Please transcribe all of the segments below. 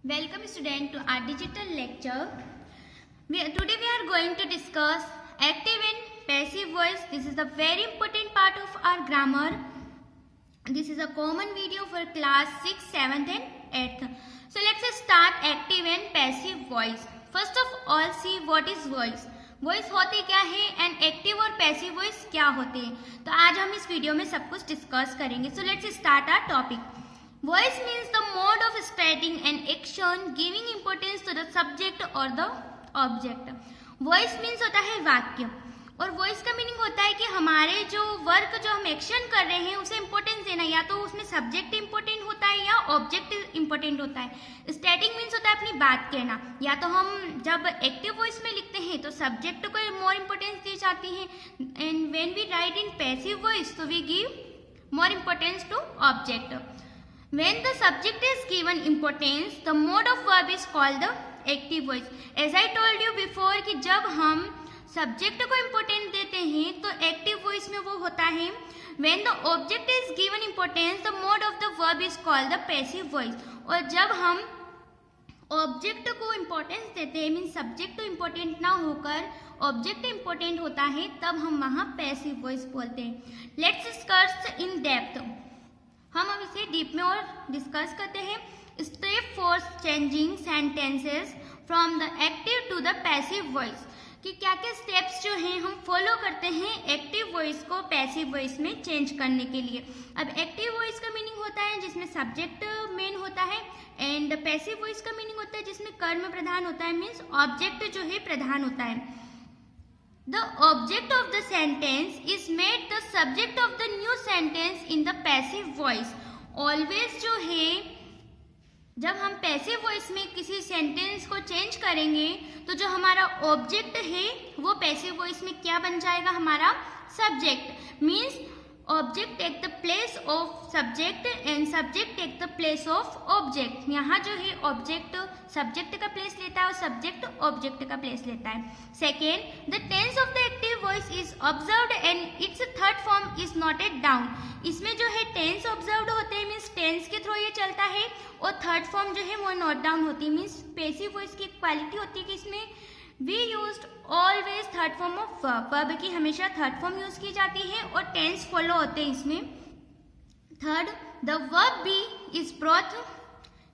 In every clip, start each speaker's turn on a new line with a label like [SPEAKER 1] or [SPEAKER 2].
[SPEAKER 1] Welcome student to our digital lecture. Today we are going to discuss active and passive voice. This is a very important part of our grammar. This is a common video for class 6, 7th and 8th. So let's start active and passive voice. First of all see what is voice. Voice होते क्या है and active और passive voice क्या होते हैं. तो आज हम इस वीडियो में सब कुछ डिस्कस करेंगे. So let's start our topic. Voice means the mode of stating an action giving importance to the subject और द ऑब्जेक्ट. वॉइस मीन्स होता है वाक्य और वॉइस का मीनिंग होता है कि हमारे जो वर्क जो हम एक्शन कर रहे हैं उसे इंपॉर्टेंस देना. या तो उसमें सब्जेक्ट इंपॉर्टेंट होता है या ऑब्जेक्ट इंपॉर्टेंट होता है. स्टेटिंग मीन्स होता है अपनी बात कहना. या तो हम जब एक्टिव वॉइस में लिखते हैं तो सब्जेक्ट को मोर इंपॉर्टेंस दी जाती है and when we write in passive voice तो we give more importance to object. When the subject is given importance, the mode of verb is called the active voice. As I told you before कि जब हम subject को importance देते हैं तो active voice में वो होता है. When the object is given importance, the mode of the verb is called the passive voice. और जब हम ऑब्जेक्ट को इम्पोर्टेंस देते हैं मीन सब्जेक्ट तो इम्पोर्टेंट ना होकर ऑब्जेक्ट इम्पोर्टेंट होता है तब हम वहाँ पैसिव वॉइस बोलते हैं. Let's discuss in depth. हम अब इसे डीप में और डिस्कस करते हैं. Step for changing sentences from the active to the passive voice. कि क्या क्या स्टेप्स जो हैं हम फॉलो करते हैं एक्टिव वॉइस को पैसिव वॉइस में चेंज करने के लिए. अब एक्टिव वॉइस का मीनिंग होता है जिसमें सब्जेक्ट मेन होता है एंड पैसिव वॉइस का मीनिंग होता है जिसमें कर्म प्रधान होता है मीन्स ऑब्जेक्ट जो है प्रधान होता है. The object of the sentence is made the subject of the new sentence in the passive voice. Always जो है जब हम पैसिव वॉइस में किसी सेंटेंस को चेंज करेंगे तो जो हमारा ऑब्जेक्ट है वो पैसिव वॉइस में क्या बन जाएगा हमारा subject. Means object take the place of subject and subject take the place of object. यहाँ जो है ऑब्जेक्ट सब्जेक्ट का प्लेस लेता है और सब्जेक्ट ऑब्जेक्ट का प्लेस लेता है. Second, the tense of the active voice is observed and its third form is noted down. इसमें जो है टेंस ऑब्जर्व्ड होते हैं मीन्स टेंस के थ्रू ये चलता है और थर्ड फॉर्म जो है वो नोट डाउन होती है. मीन्स पैसिव वॉइस की क्वालिटी होती है कि इसमें we used always third form of verb. Verb की हमेशा थर्ड फॉर्म यूज की जाती है और टेंस फॉलो होते हैं इसमें. Third, the verb be is brought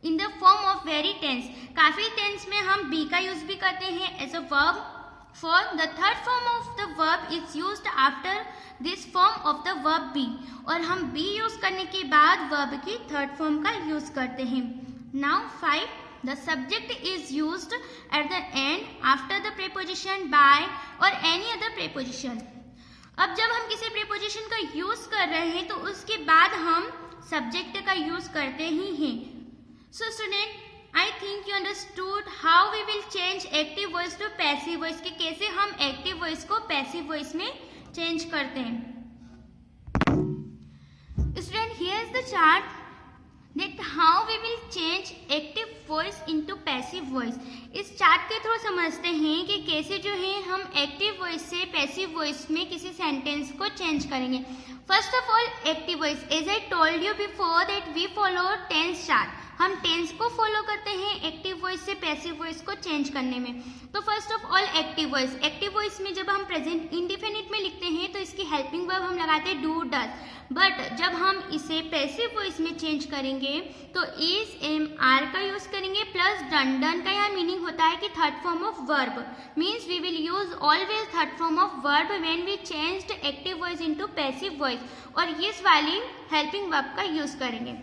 [SPEAKER 1] in the form of very tense. काफी टेंस में हम बी का यूज भी करते हैं as a verb. For the third form of the verb is used after this form of the verb be. और हम be use करने के बाद verb की थर्ड फॉर्म का यूज करते हैं. Now 5. The subject is used at the end after the preposition by or any other preposition. अब जब हम किसी preposition का यूज कर रहे हैं तो उसके बाद हम subject का यूज करते ही हैं. So student, I think you understood how we will change active voice to passive voice कि कैसे हम active voice को passive voice में change करते हैं. Student, here is the chart that how we will change active voice into passive voice. इस chart के through समझते हैं कि कैसे जो है हम एक्टिव वॉइस से पैसिव वॉइस में किसी सेंटेंस को चेंज करेंगे. First of all active voice. As I told you before that we follow tense chart. हम टेंस को फॉलो करते हैं एक्टिव वॉइस से पैसिव वॉइस को चेंज करने में. तो first of all active voice. Active voice में जब हम प्रेजेंट इंडिफिनिट में लिखते हैं तो इसकी हेल्पिंग वर्ब हम लगाते हैं डू डज. बट जब हम इसे पैसिव वॉइस में चेंज करेंगे तो इज एम आर का यूज करेंगे प्लस डन. डन का यहाँ मीनिंग होता है कि third form of verb. Means we will use always third form of verb when we changed active voice into passive voice और इस वाली हेल्पिंग वर्ब का यूज करेंगे.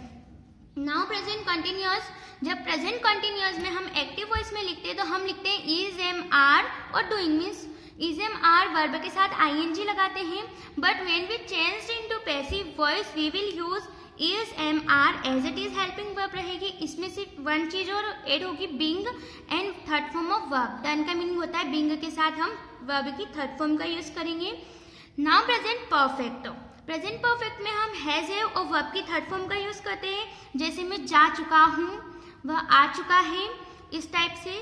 [SPEAKER 1] Now present continuous. जब प्रेजेंट कंटिन्यूअस में हम एक्टिव वॉइस में लिखते हैं तो हम लिखते हैं इज एम आर और doing. Means is am are verb के साथ आईएनजी लगाते हैं. But when we changed into passive voice we will use is am are as it is helping verb रहेगी. इसमें सिर्फ वन चीज और एड होगी being and third form of verb. Done का मीनिंग होता है बिंग के साथ हम वर्ब की थर्ड फॉर्म का यूज करेंगे. Now present perfect. Present perfect में हम हैज हैव और वर्ब की थर्ड फॉर्म का यूज करते हैं. जैसे मैं जा चुका हूँ, वह आ चुका है, इस टाइप से.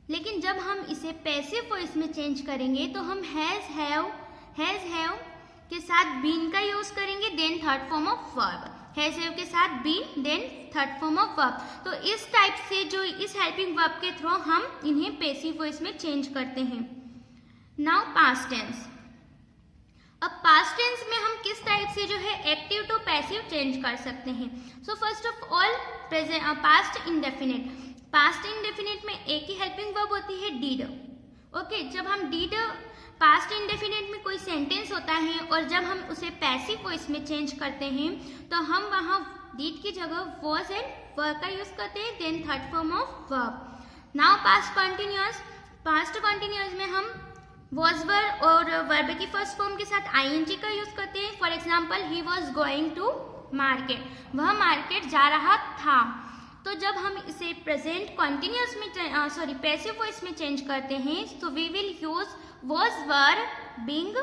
[SPEAKER 1] लेकिन जब हम इसे पैसिव वॉइस में चेंज करेंगे तो हम हैज हैव के साथ बीन का यूज करेंगे then third form of verb, has have के साथ be then third form of verb. तो इस टाइप से जो इस हेल्पिंग वर्ब के थ्रू हम इन्हें पैसिव वॉइस में चेंज करते हैं। Now past tense. अब पास्ट टेंस में हम किस टाइप से जो है एक्टिव टू पैसिव चेंज कर सकते हैं। So first of all past indefinite. Past indefinite में एक ही हेल्पिंग वर्ब होती है डिड। ओके, जब हम डिड पास्ट इंडेफिनिट में कोई सेंटेंस होता है और जब हम उसे पैसिव वॉइस में चेंज करते हैं तो हम वहाँ डिड की जगह वॉज एंड वर का यूज करते हैं, then third form of verb. Now past continuous. Past continuous में हम वॉज वर और वर्ब की फर्स्ट फॉर्म के साथ आईएनजी का यूज करते हैं। For example, he was going to market, वह मार्केट जा रहा था। तो जब हम इसे प्रेजेंट कंटिन्यूअस में पैसिव वॉइस में चेंज करते हैं तो we will use was were being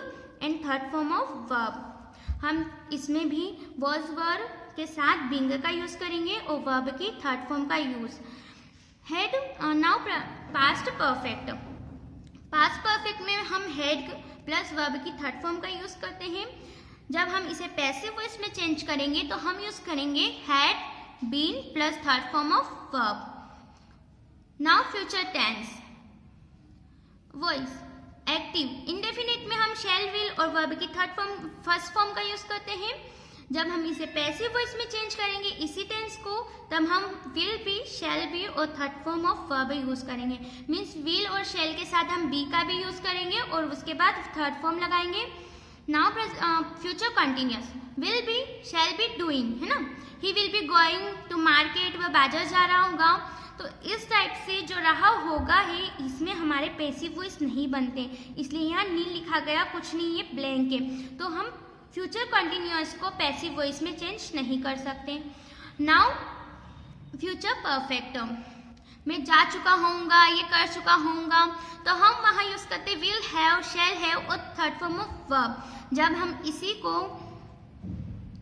[SPEAKER 1] and third form of verb. हम इसमें भी वॉज वर के साथ बीइंग का यूज करेंगे और वर्ब की थर्ड फॉर्म का use. Had. Now past perfect. Past perfect में हम हैड प्लस वर्ब की थर्ड फॉर्म का यूज करते हैं। जब हम इसे पैसिव वॉइस में चेंज करेंगे तो हम यूज करेंगे had been plus third form of verb. Now future tense. Voice active indefinite में हम शैल विल और वर्ब की फर्स्ट फॉर्म का यूज करते हैं। जब हम इसे पैसिव वॉइस में चेंज करेंगे इसी टेंस को, तब हम विल बी, शैल बी और third form of verb use करेंगे। मीन्स विल और शैल के साथ हम बी का भी यूज करेंगे और उसके बाद थर्ड फॉर्म लगाएंगे। Now future continuous. Will be, shall be, doing, है ना। He will be going to market, वह बाजार जा रहा होगा। तो इस टाइप से जो रहा होगा है इसमें हमारे पैसिव वॉइस नहीं बनते, इसलिए यहाँ नील लिखा गया, कुछ नहीं, ये ब्लैंक है। तो हम फ्यूचर कंटिन्यूअस को पैसिव वॉइस में चेंज नहीं कर सकते। नाउ फ्यूचर परफेक्ट मैं जा चुका होऊंगा, ये कर चुका होऊंगा, तो हम वहाँ यूज करते विल हैव, शैल हैव और थर्ड फॉर्म ऑफ वर्ब। जब हम इसी को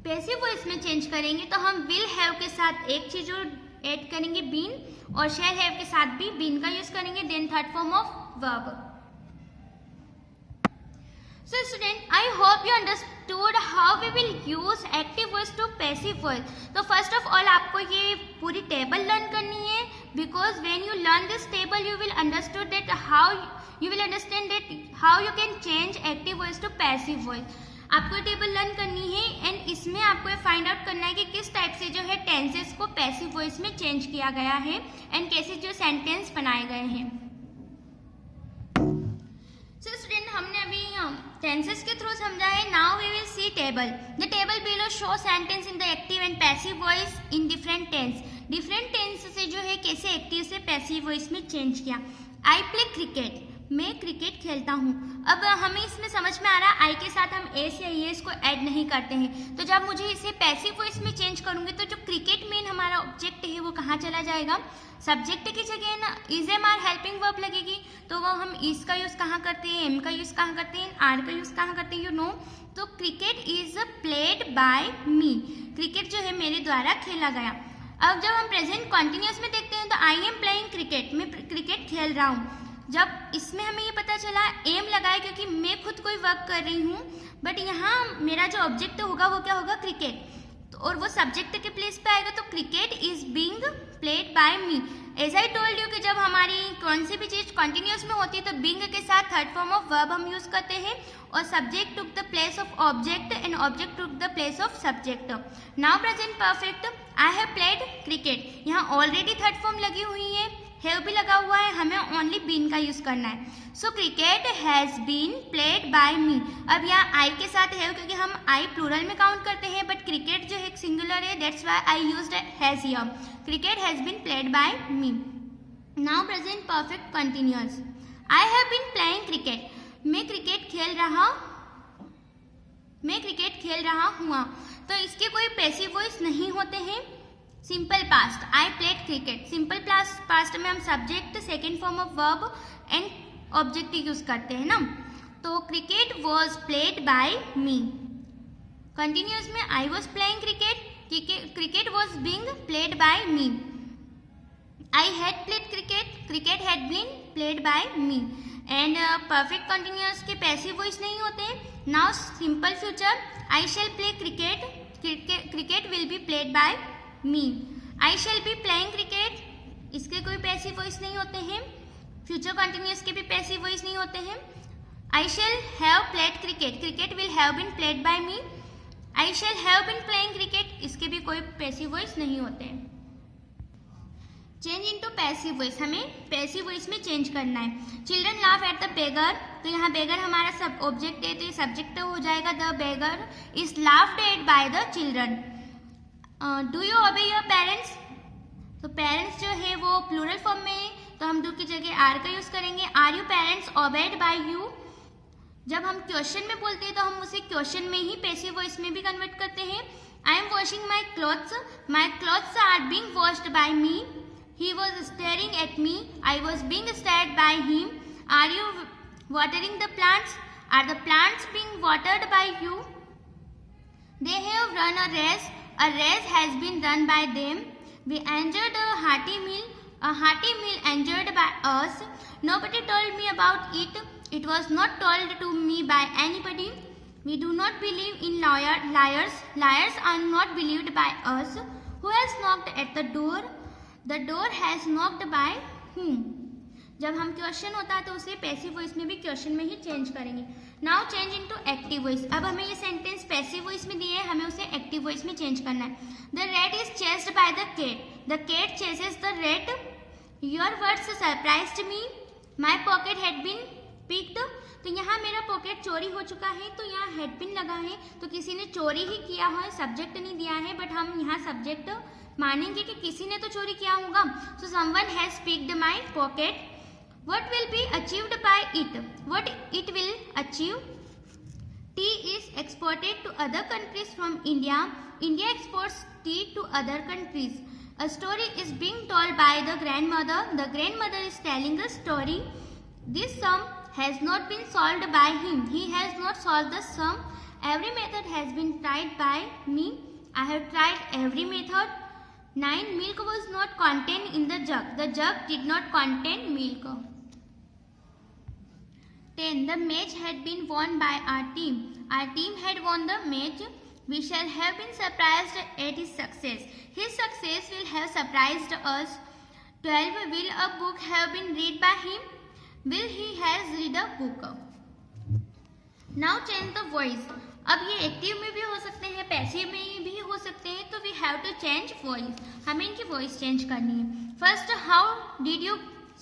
[SPEAKER 1] पैसिव वॉइस में चेंज करेंगे तो हम विल हैव के साथ एक चीज और ऐड करेंगे बीन, और शैल हैव के साथ भी बीन का यूज करेंगे, then third form of verb. So student, I hope you understood how we will use active voice to passive voice. तो first of all आपको ये पूरी टेबल लर्न करनी है, because when you learn this table you will understood that how you will understand that how you can change active voice to passive voice. आपको table learn करनी है and इसमें आपको ये फाइंड आउट करना है कि किस टाइप से जो है टेंसेस को पैसिव वॉइस में चेंज किया गया है एंड कैसे जो सेंटेंस बनाए गए हैं। सो स्टूडेंट, हमने अभी टेंसेस के थ्रू समझा है। Now we will see table. The table below show sentence in the active and passive voice in different tense. Different tense से जो है कैसे एक्टिव से पैसिव वॉइस में चेंज किया। आई प्ले क्रिकेट, मैं क्रिकेट खेलता हूँ। अब हमें इसमें समझ में आ रहा है आई के साथ हम एस या ईएस को ऐड नहीं करते हैं। तो जब मुझे इसे पैसिव वॉइस में चेंज करूंगी तो जो क्रिकेट मेन हमारा ऑब्जेक्ट है वो कहाँ चला जाएगा, सब्जेक्ट की जगह ना is am are helping verb लगेगी। तो वो हम इज का यूज कहाँ करते हैं, एम का यूज कहाँ करते हैं, आर का यूज कहाँ करते हैं, यू नो। तो cricket is played by me, cricket जो है मेरे द्वारा खेला गया। अब जब हम प्रेजेंट कंटिन्यूअस में देखते हैं तो आई एम प्लेइंग क्रिकेट, मैं क्रिकेट खेल रहा हूँ। जब इसमें हमें ये पता चला एम लगाए क्योंकि मैं खुद कोई वर्क कर रही हूँ, बट यहाँ मेरा जो ऑब्जेक्ट होगा वो क्या होगा, क्रिकेट। तो और वो सब्जेक्ट के प्लेस पे आएगा तो cricket is being played by me. As I told you कि जब हमारी कौन सी भी चीज कंटिन्यूअस में होती है तो बीइंग के साथ थर्ड फॉर्म ऑफ वर्ब हम यूज करते हैं और subject took the place of object and object took the place of subject. Now present perfect, I have played cricket, यहाँ ऑलरेडी थर्ड फॉर्म लगी हुई है, हैव भी लगा हुआ है, हमें ओनली बीन का यूज करना है। So cricket has been played by me. अब यहाँ आई के साथ हैव क्योंकि हम आई प्लूरल में काउंट करते हैं बट क्रिकेट जो है सिंगुलर है, that's why I used has here. Cricket has been played by me. Now present perfect continuous, I have been playing cricket, मैं क्रिकेट खेल रहा हुआ। तो इसके कोई पैसिव वॉइस नहीं होते हैं। Simple past, I played cricket, simple past में हम subject, second form of verb and object use करते हैं ना। तो cricket was played by me. Continuous में I was playing cricket, cricket was being played by me. I had played cricket, cricket had been played by me. And perfect continuous के passive voice नहीं होते। Now simple future, I shall play cricket, cricket will be played by me. I shall be playing cricket, इसके कोई passive voice नहीं होते हैं। Future continuous के भी पैसिव वॉइस नहीं होते हैं। I shall have played cricket, cricket will have been played by me. I shall have been playing cricket, इसके भी कोई पैसिव वॉइस नहीं होते हैं। चेंज इनटू पैसिव वॉइस, हमें पैसिव वॉइस में चेंज करना है। Children laugh at the beggar, तो यहाँ बेगर हमारा सब ऑब्जेक्ट है, तो ये सब्जेक्ट हो जाएगा। The beggar is laughed eight by the children. Do you ओबे योर पेरेंट्स, तो पेरेंट्स जो है वो प्लूरल फॉर्म में है, तो हम डू की जगह आर का यूज करेंगे। Are you parents obeyed by you, जब हम क्वेश्चन में बोलते हैं तो हम उसे क्वेश्चन में ही पैसिव वॉइस में भी कन्वर्ट करते हैं। I am washing my clothes are being washed by me. He was staring at me, I was being stared by him. Are you watering the plants? Are the plants being watered by you? They have run a race has been run by them. We enjoyed a hearty meal enjoyed by us. Nobody told me about it. It was not told to me by anybody. We do not believe in liars. Liars are not believed by us. Who has knocked at the door? The door has knocked by whom? जब हम question होता है तो उसे passive voice में भी question में ही change करेंगे। Now change into active voice. अब हमें ये सेंटेंस पैसिव वॉइस में दिए है, हमें उसे एक्टिव वॉइस में चेंज करना है। The rat is chased by the cat, the cat chases the rat. Your words surprised me, my pocket had been picked, तो यहाँ मेरा पॉकेट चोरी हो चुका है, तो यहाँ हैड बीन लगा है, तो किसी ने चोरी ही किया है, सब्जेक्ट नहीं दिया है, बट हम यहाँ सब्जेक्ट मानेंगे कि किसी ने तो चोरी किया होगा। So someone has picked my pocket. What will be achieved by it, what it will achieve. Tea is exported to other countries from India, India exports tea to other countries. A story is being told by the grandmother is telling a story. This sum has not been solved by him, he has not solved the sum. Every method has been tried by me, I have tried every method. 9. Milk was not contained in the jug did not contain milk. 10. The match had been won by our team had won the match. We shall have been surprised at his success will have surprised us. 12. Will a book have been read by him, will he has read a book. Now change the voice. अब ये active में भी हो सकते हैं, passive में भी हो सकते हैं, तो we have to change voice, हमें इनकी वॉइस चेंज करनी है। First, how did you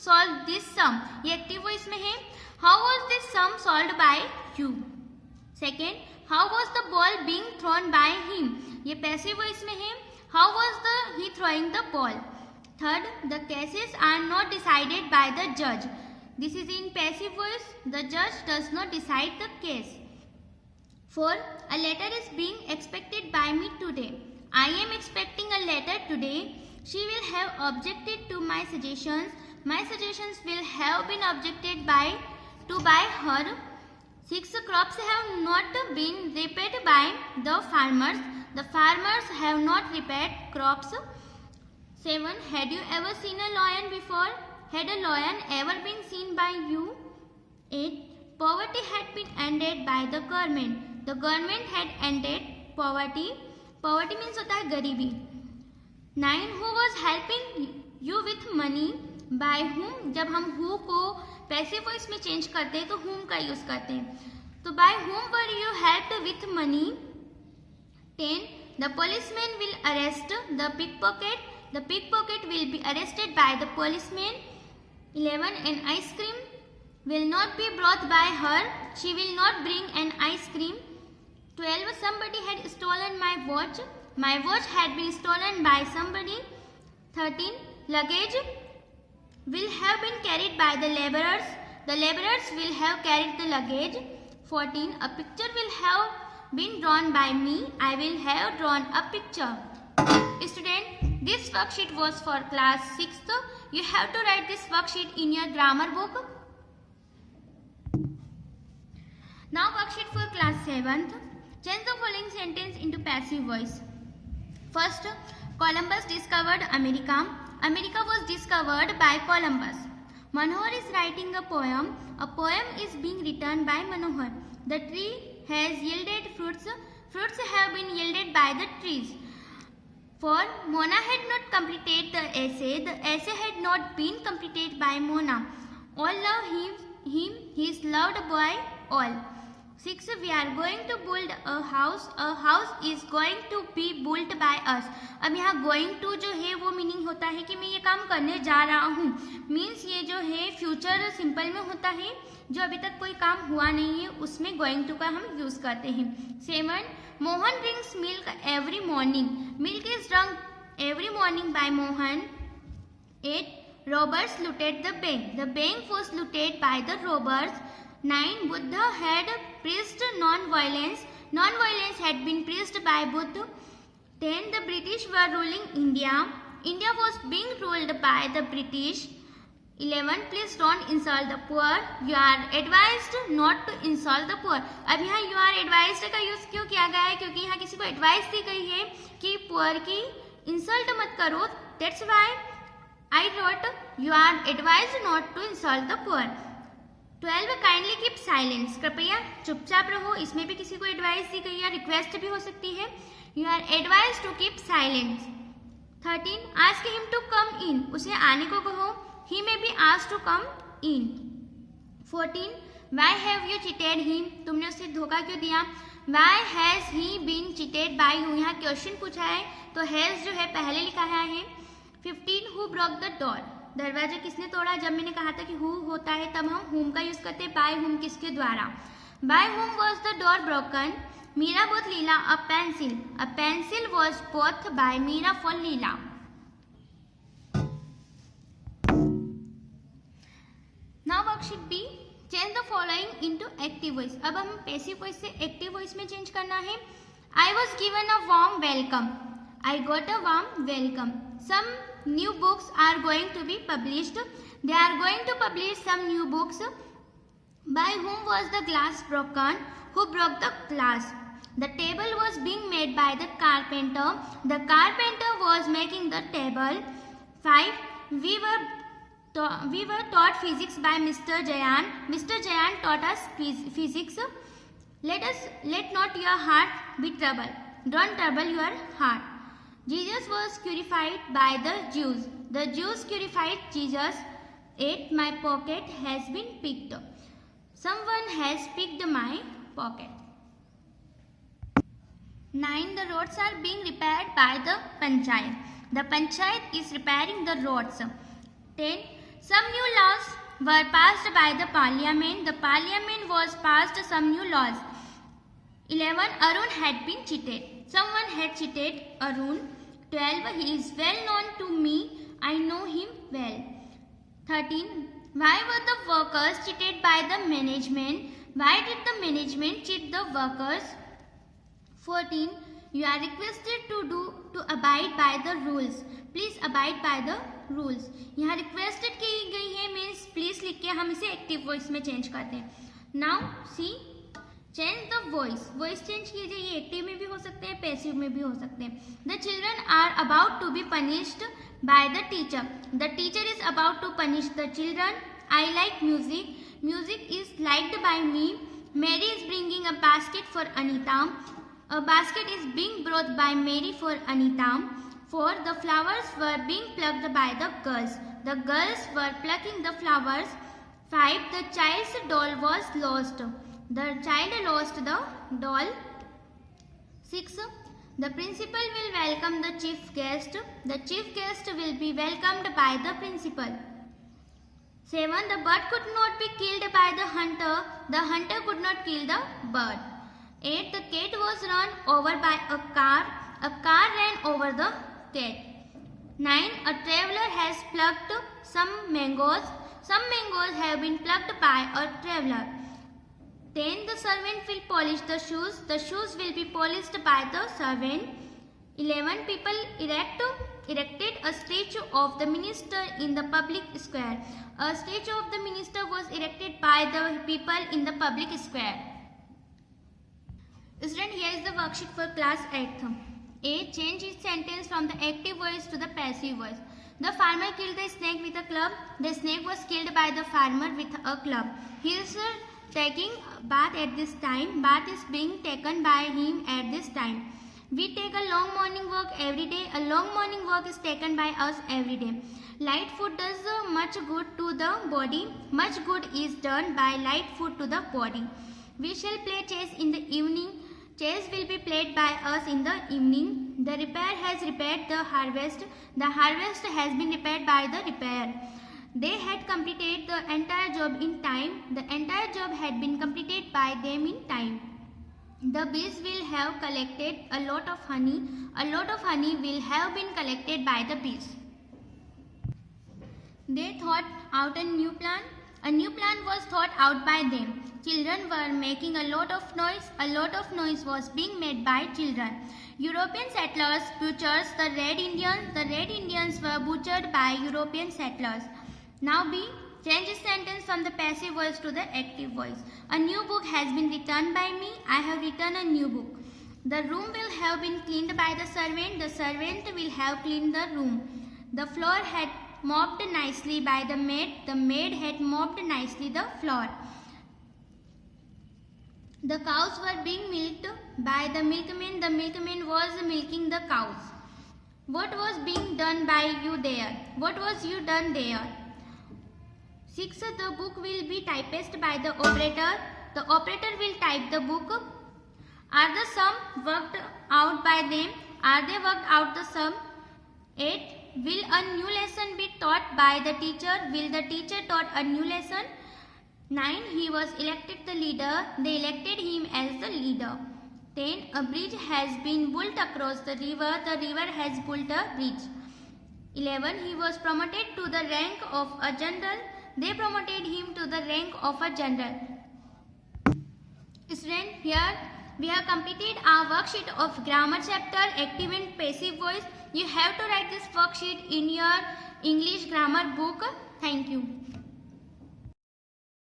[SPEAKER 1] solve this सम, ये एक्टिव वॉइस में है। How was this some solved bye you. Second, how was the ball being throne by him, ये passive voice में है। How was he throwing the ball. Third, the cases are not decided by the जज, this is in passive voice, the जज does not decide the case. 4. A letter is being expected by me today. I am expecting a letter today. She will have objected to my suggestions. My suggestions will have been objected by her. 6. Crops have not been repaired by the farmers. The farmers have not repaired crops. 7. Had you ever seen a lion before? Had a lion ever been seen by you? 8. Poverty had been ended by the government. The government had ended poverty. Poverty means होता है गरीबी। 9. Who was helping you with money? By whom, जब हम who को passive voice में change करते हैं तो whom का यूज करते हैं, तो by whom were you helped with money? 10. The policeman will arrest the pickpocket. The pickpocket will be arrested by the policeman. 11. An ice cream will not be brought by her. She will not bring an ice cream. 12. Somebody had stolen my watch. My watch had been stolen by somebody. 13. Luggage will have been carried by the laborers. The laborers will have carried the luggage. 14. A picture will have been drawn by me. I will have drawn a picture. Student, this worksheet was for class 6th. You have to write this worksheet in your grammar book. Now worksheet for class 7th. Change the following sentence into passive voice. First, Columbus discovered America. America was discovered by Columbus. Manohar is writing a poem. A poem is being written by Manohar. The tree has yielded fruits. Fruits have been yielded by the trees. For Mona had not completed the essay had not been completed by Mona. All love him, he is loved by all. 6. We are going to build a house is going to be built by us. अब यहाँ going to जो है वो meaning होता है कि मैं ये काम करने जा रहा हूँ, मीन्स ये जो है फ्यूचर सिंपल में होता है, जो अभी तक कोई काम हुआ नहीं है उसमें going to का हम यूज करते हैं. 7. Mohan drinks milk every morning. Milk is drunk every morning by Mohan. 8. Robbers looted the bank. The bank was looted by the robbers. 9. Buddha had preached non-violence. Non-violence had been preached by Buddha. 10. The British were ruling India. India was being ruled by the British. 11. Please don't insult the poor. You are advised not to insult the poor. अब यहाँ you are advised का use क्यों किया गया है? क्योंकि यहाँ किसी को एडवाइस दी गई है कि पुअर की इंसल्ट मत करो. That's why I wrote you are advised not to insult the poor. 12. Kindly keep silence. कृपया चुपचाप रहो. इसमें भी किसी को एडवाइस दी गई है, रिक्वेस्ट भी हो सकती है. You are advised to keep silence. 13. Ask him to come in. उसे आने को कहो. He may be asked to come in. 14. Why have you cheated him? तुमने उसे धोखा क्यों दिया? Why has he been cheated by you? यहाँ क्वेश्चन पूछा है तो has जो है पहले लिखा है. 15. Who broke the door? दरवाजा किसने तोड़ा? जब मैंने कहा था कि who होता है तब हम whom का यूज करते हैं. by whom किसके द्वारा. by whom was the door broken? Meera bought Leela a pencil. A pencil was bought by Meera for Leela. Now worksheet B. Change the following into active voice. अब हम passive voice से active voice में change करना है. I was given a warm welcome. I got a warm welcome. Some new books are going to be published. They are going to publish some new books. By whom was the glass broken? Who broke the glass? The table was being made by the carpenter. The carpenter was making the table. 5. We were taught physics by Mr. Jayan. Mr. Jayan taught us physics. Let not your heart be troubled. Don't trouble your heart. Jesus was crucified by the Jews. The Jews crucified Jesus. 8. My pocket has been picked. Someone has picked my pocket. 9. The roads are being repaired by the Panchayat. The Panchayat is repairing the roads. 10. Some new laws were passed by the Parliament. The Parliament was passed some new laws. 11. Arun had been cheated. Someone had cheated Arun. 12. He is well known to me. I know him well. 13. Why were the workers cheated by the management? Why did the management cheat the workers? 14. You are requested to abide by the rules. Please abide by the rules. यहाँ requested की गई है means please लिख के हम इसे active voice में change करते हैं. Now see. Change the voice. Voice change कीजिए. ये एक्टिव में भी हो सकते हैं, पैसिव में भी हो सकते हैं. The children are about to be punished by the teacher. The teacher is about to punish the children. I like music. Music is liked by me. Mary is bringing a basket for Anita. A basket is being brought by Mary for Anita. 4. The flowers were being plucked by the girls. The girls were plucking the flowers. 5. The child's doll was lost. The child lost the doll. 6. The principal will welcome the chief guest. The chief guest will be welcomed by the principal. 7. The bird could not be killed by the hunter. The hunter could not kill the bird. 8. The cat was run over by a car. A car ran over the cat. 9. A traveler has plucked some mangoes. Some mangoes have been plucked by a traveler. 10. The servant will polish the shoes. The shoes will be polished by the servant. 11. People erected a statue of the minister in the public square. A statue of the minister was erected by the people in the public square. Student, here is the worksheet for class 8th. A. Change each sentence from the active voice to the passive voice. The farmer killed the snake with a club. The snake was killed by the farmer with a club. He is taking bath at this time. Bath is being taken by him at this time. We take a long morning walk every day. A long morning walk is taken by us every day. Light food does much good to the body. Much good is done by light food to the body. We shall play chess in the evening. Chess will be played by us in the evening. The repairer has repaired the harvest. The harvest has been repaired by the repairer. They had completed the entire job in time. The entire job had been completed by them in time. The bees will have collected a lot of honey. A lot of honey will have been collected by the bees. They thought out a new plan. A new plan was thought out by them. Children were making a lot of noise. A lot of noise was being made by children. European settlers butchered the Red Indians. The Red Indians were butchered by European settlers. Now B. Change this sentence from the passive voice to the active voice. A new book has been written by me. I have written a new book. The room will have been cleaned by the servant. The servant will have cleaned the room. The floor had mopped nicely by the maid. The maid had mopped nicely the floor. The cows were being milked by the milkman. The milkman was milking the cows. What was being done by you there? What was you done there? 6. The book will be typed by the operator. The operator will type the book. Are the sum worked out by them? Are they worked out the sum? 8. Will a new lesson be taught by the teacher? Will the teacher taught a new lesson? 9. He was elected the leader. They elected him as the leader. 10. A bridge has been built across the river. The river has built a bridge. 11. He was promoted to the rank of a general. They promoted him to the rank of a general. Student, here we have completed our worksheet of grammar chapter, active and passive voice. You have to write this worksheet in your English grammar book. Thank you.